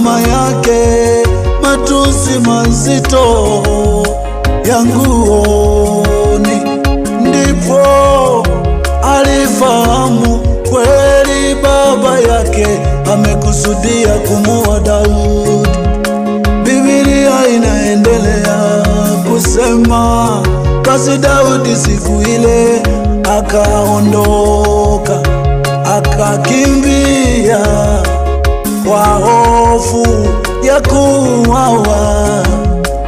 mama yake matusi mazito ya nguoni, ndipo alifahamu kweli baba yake amekusudia kumuua Daudi. Biblia inaendelea kusema, basi Daudi siku ile akaondoka, akakimbia kwa hofu ya kuuawa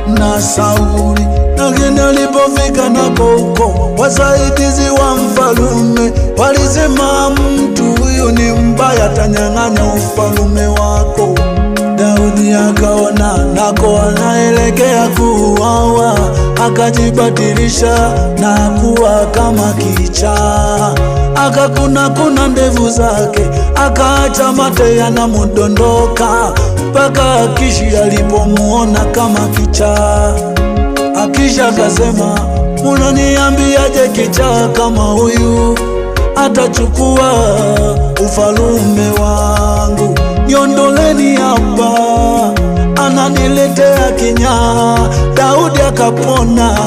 na Sauli. Lakini alipofika nako huko, wasaidizi wa mfalume walisema, mtu huyu ni mbaya, atanyang'anya ufalume wako. Daudi akaona nako anaelekea kuuawa, akajibadilisha na kuwa kama kichaa, akakuna ndevu zake, akaacha mate yanamudondoka, mpaka Akishi alipomuona kama kichaa. Akishi akasema, unaniambiaje kichaa kama huyu atachukua ufalume wangu? Niondoleni hapa, ananiletea kinyaa. Daudi akapona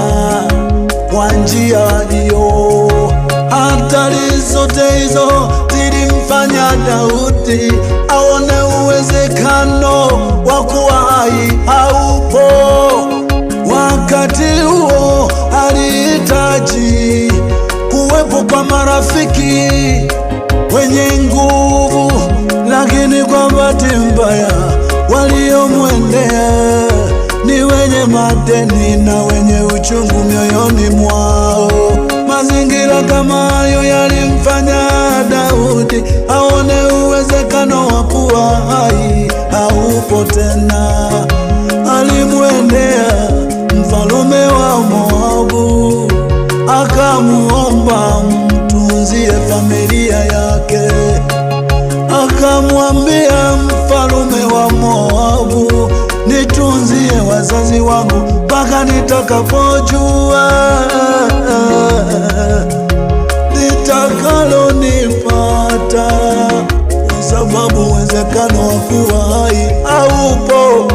kwa njia hiyo. Hatari zote hizo zilimfanya Daudi aone uwezekano wa kuwa hai haupo. Wakati huo alihitaji kuwepo kwa marafiki wenye nguvu, lakini kwa bahati mbaya waliomwendea ni wenye madeni na wenye uchungu mioyoni mwao. Mazingira kama hayo yalimfanya Daudi aone uwezekano wa kuwa hai haupo tena. Alimwendea mfalume wa Moabu, akamuomba mtunzie familia yake. Akamwambia mfalume wa Moabu, nitunzie wazazi wangu mpaka nitakapojua litakalo nipata, kwa sababu uwezekano wa kuwa hai haupo.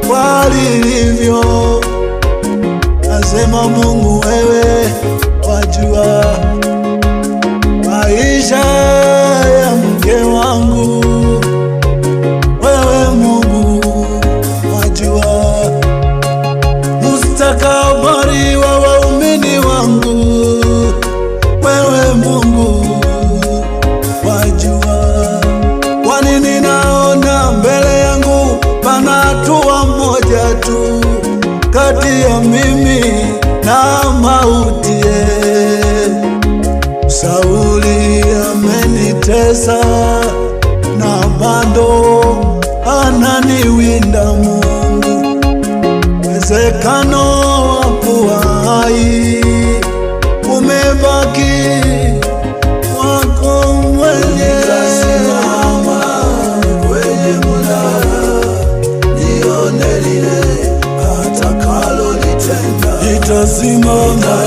Walilivyo nasema, Mungu wewe wajua maisha ya mke wangu, wewe Mungu wajua mustakabali wa waumini wangu, wewe Mungu wajua. Kwani ninaona mbele yangu pana hatua moja tu kati ya mimi na mauti. Sauli amenitesa na bado ananiwinda. Mungu, uwezekano wa kuwa hai umebaki wako mwenyewe. Nitasimama